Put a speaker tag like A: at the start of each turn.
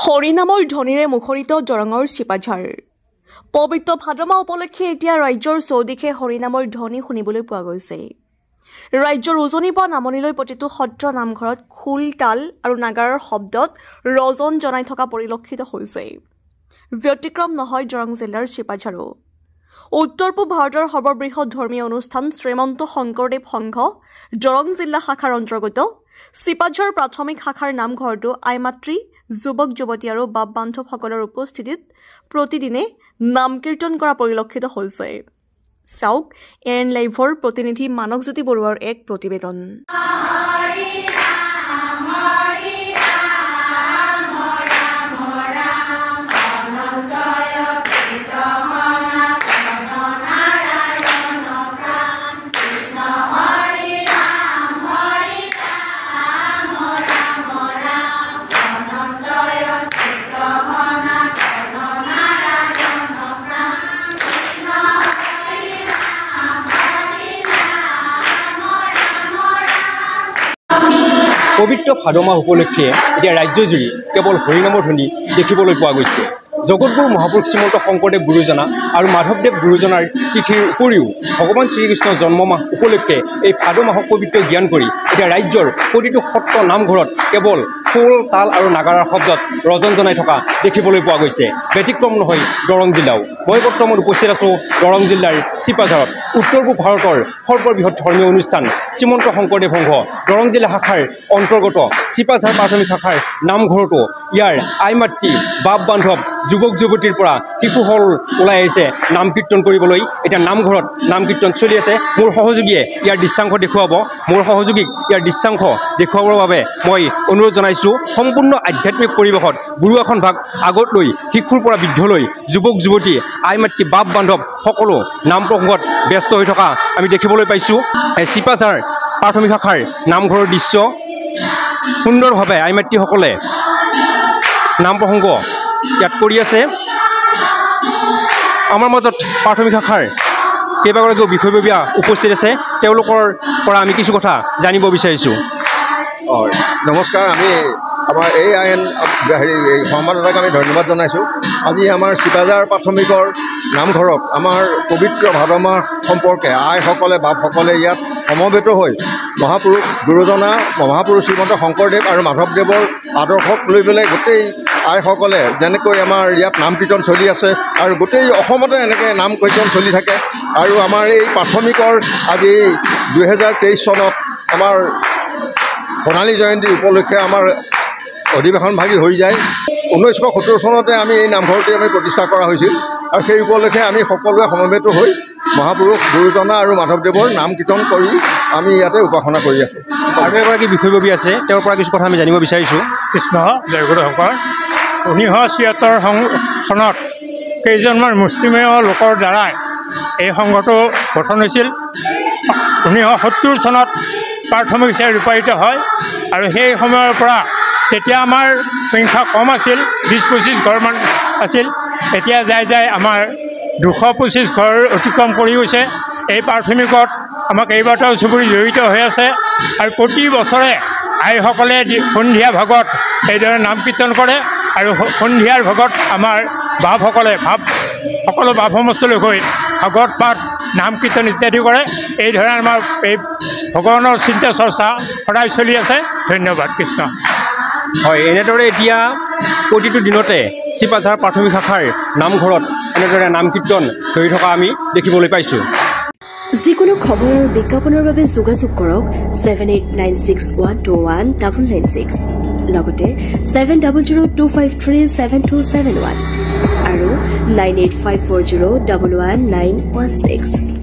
A: হৰিনামৰ ধ্বনিৰে মুখৰিত দৰঙৰ চিপাঝাৰ। পবিত্ৰ ভাদ মাহ উপলক্ষে এতিয়া ৰাজ্যৰ চৌদিশে হৰিনামৰ ধ্বনি শুনিবলৈ পোৱা গৈছে। ৰাজ্যৰ উজনিৰ পৰা নামনিলৈ প্ৰতিটো সত্ৰ নামঘৰত খোল তাল আৰু নাগাৰাৰ শব্দত ৰজন জনাই থকা পৰিলক্ষিত হৈছে। ব্যতিক্ৰম নহয় দৰং জিলাৰ চিপাঝাৰো। উত্তৰ পূব ভাৰতৰ সৰ্ববৃহৎ ধৰ্মীয় অনুষ্ঠান শ্ৰীমন্ত শংকৰদেৱ সংঘ দৰং জিলা শাখাৰ অন্তৰ্গত চিপাঝাৰ প্ৰাথমিক শাখাৰ নামঘৰটো আইমাতৃ যুৱক যুৱতী আৰু বাপ বান্ধৱসকলৰ উপস্থিতিত প্ৰতিদিনে নাম কীৰ্তন কৰা পৰিলক্ষিত হৈছে। চাওক এন লাইভৰ প্ৰতিনিধি মানৱজ্যোতি বৰুৱাৰ এক প্ৰতিবেদন।
B: পবিত্ৰ ভাদ মাহ উপলক্ষে এতিয়া ৰাজ্যজুৰি কেৱল হৰিনামৰ ধ্বনি দেখিবলৈ পোৱা গৈছে। জগতগুৰু মহাপুৰুষ শ্ৰীমন্ত শংকৰদেৱ গুৰুজনা আৰু মাধৱদেৱ গুৰুজনাৰ তিথিৰ উপৰিও ভগৱান শ্ৰীকৃষ্ণৰ জন্ম মাহ উপলক্ষে এই ভাদ মাহক পবিত্ৰ জ্ঞান কৰি এতিয়া ৰাজ্যৰ প্ৰতিটো সত্ৰ নামঘৰত কেৱল খোল তাল আৰু নাগাৰাৰ শব্দত ৰজন জনাই থকা দেখিবলৈ পোৱা গৈছে। ব্যতিক্ৰম নহয় দৰং জিলাও। মই বৰ্তমান উপস্থিত আছোঁ দৰং জিলাৰ চিপাঝাৰত। উত্তৰ পূব ভাৰতৰ সৰ্ববৃহৎ ধৰ্মীয় অনুষ্ঠান শ্ৰীমন্ত শংকৰদেৱ সংঘ দৰং জিলা শাখাৰ অন্তৰ্গত চিপাঝাৰ প্ৰাথমিক শাখাৰ নামঘৰতো ইয়াৰ আইমাতৃ বাপ বান্ধৱ যুৱক যুৱতীৰ পৰা শিশুসকল ওলাই আহিছে নাম কীৰ্তন কৰিবলৈ। এতিয়া নামঘৰত নাম কীৰ্তন চলি আছে। মোৰ সহযোগীয়ে ইয়াৰ দৃশ্যাংশ দেখুৱাব। মোৰ সহযোগীক ইয়াৰ দৃশ্যাংশ দেখুৱাবৰ বাবে মই অনুৰোধ জনাইছোঁ। সম্পূৰ্ণ আধ্যাত্মিক পৰিৱেশত গুৰু আসন ভাগ আগত লৈ শিশুৰ পৰা বৃদ্ধলৈ যুৱক যুৱতী আইমাতৃ বাপ বান্ধৱ সকলো নাম প্ৰসংগত ব্যস্ত হৈ থকা আমি দেখিবলৈ পাইছোঁ। চিপাঝাৰ প্ৰাথমিক শাখাৰ নামঘৰৰ দৃশ্য সুন্দৰভাৱে আইমাতৃসকলে নাম প্ৰসংগ ইয়াত কৰি আছে। আমাৰ মাজত প্ৰাথমিক শাখাৰ কেইবাগৰাকীও বিষয়ববীয়া উপস্থিত আছে। তেওঁলোকৰ পৰা আমি কিছু কথা জানিব বিচাৰিছোঁ।
C: নমস্কাৰ। আমি আমাৰ এই সংবাদদাতাক আমি ধন্যবাদ জনাইছোঁ। আজি আমাৰ চিপাঝাৰ প্ৰাথমিকৰ নামঘৰত আমাৰ পবিত্ৰ ভাদ মাহ সম্পৰ্কে আইসকলে বাপসকলে ইয়াত সমবেত হৈ মহাপুৰুষ গুৰুজনা মহাপুৰুষ শ্ৰীমন্ত শংকৰদেৱ আৰু মাধৱদেৱৰ আদৰ্শক লৈ পেলাই গোটেই আইসকলে যেনেকৈ আমাৰ ইয়াত নাম কীৰ্তন চলি আছে আৰু গোটেই অসমতে এনেকৈ নাম কীৰ্তন চলি থাকে। আৰু আমাৰ এই প্ৰাথমিকৰ আজি 2023 চনত আমাৰ সোণালী জয়ন্তী উপলক্ষে আমাৰ অধিৱেশন ভাগি হৈ যায়। 1970 চনতে আমি এই নামঘৰটি আমি প্ৰতিষ্ঠা কৰা হৈছিল আৰু সেই উপলক্ষে আমি সকলোৱে সমবেত হৈ মহাপুৰুষ গুৰুজনা আৰু মাধৱদেৱৰ নাম কীৰ্তন কৰি আমি ইয়াতে উপাসনা কৰি আছোঁ।
B: আৰু এগৰাকী বিষয়ববী আছে, তেওঁৰ পৰা কিছু কথা আমি জানিব বিচাৰিছোঁ।
D: কৃষ্ণ জয়গুৰু শংকৰ 1976 চনত কেইজনমান মুছলিমীয় লোকৰ দ্বাৰাই এই সংঘটো গঠন হৈছিল। 1970 চনত প্ৰাথমিক হিচাপে ৰূপায়িত হয় আৰু সেই সময়ৰ পৰা তেতিয়া আমাৰ সংখ্যা কম আছিল, 20-25 ঘৰমান আছিল। এতিয়া যাই আমাৰ 225 ঘৰ অতিক্ৰম কৰি গৈছে। এই প্ৰাথমিকত আমাক কেইবাটাও চুবুৰী জড়িত হৈ আছে আৰু প্ৰতি বছৰে আইসকলে সন্ধিয়া ভাগত এইদৰে নাম কীৰ্তন কৰে আৰু সন্ধিয়াৰ ভাগত আমাৰ বাপসকলে সকলো বাপ সমষ্টিলৈ গৈ ভাগৱত পাঠ নাম কীৰ্তন ইত্যাদি কৰে। এইদৰে আমাৰ এই ভগৱানৰ চিন্তা চৰ্চা সদায় চলি আছে। ধন্যবাদ। কৃষ্ণ।
B: হয়, এনেদৰে এতিয়া প্ৰতিটো দিনতে চিপাঝাৰ প্ৰাথমিক শাখাৰ নামঘৰত এনেদৰে নাম কীৰ্তন ধৰি থকা আমি দেখিবলৈ পাইছোঁ।
E: যিকোনো খবৰ বিজ্ঞাপনৰ বাবে যোগাযোগ কৰক 7896121996 লগতে 7002537271 আৰু 9854011916।